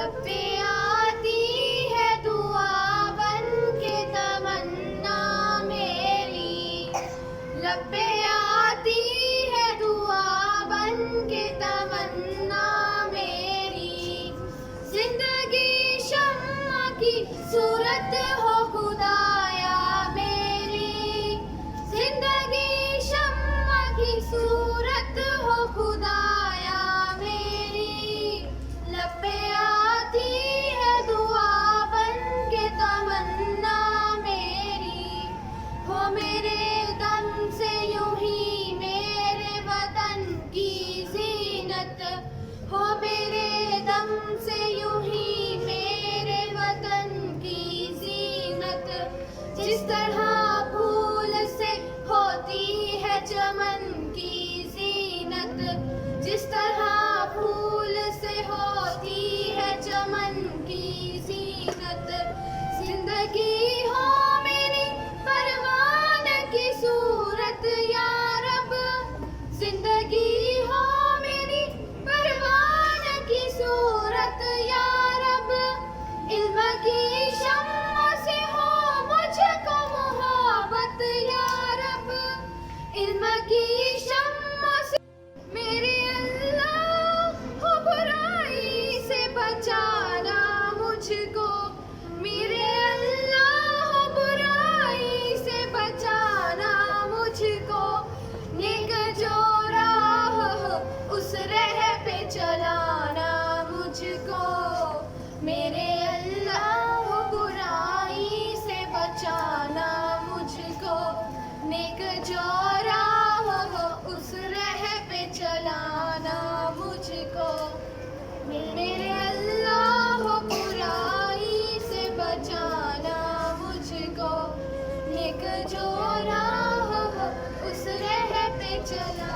लब पे आती है दुआ बन के तमन्ना मेरी, लब पे आती है दुआ बन के तमन्ना मेरी। जिंदगी शम्मा की सूरत हो खुदाया मेरी, जिंदगी शम्मा की सूरत हो खुदाया मेरी। लब पे आती है दुआ बन के तमन्ना मेरी। हो मेरे दम से यूं ही मेरे वतन की जीनत, हो मेरे दम से यूं ही मेरे वतन की जीनत। जिस तरह फूल से होती है चमन की जीनत, जिस तरह फूल से होती है चमन की जीनत। जिंदगी हो मेरी परवान की सूरत या रब, जिंदगी हो मेरी परवान की सूरत या रब। इल्म की शम्मा से हो मुझको मोहब्बत या रब, इल्म की शम्मा से मेरे अल्लाह हो बुराई से बचाना मुझको, मेरे अल्लाह हो बुराई से बचाना मुझको। नेक जो राह हो उस राह पे चलाना मुझको, मेरे अल्लाह हो बुराई से बचाना मुझको। नेक जो राह हो उस राह पे चलाना मुझको, मेरे अल्लाह हो बुराई से बचाना मुझको। नेक जो राह हो उस राह पे चलाना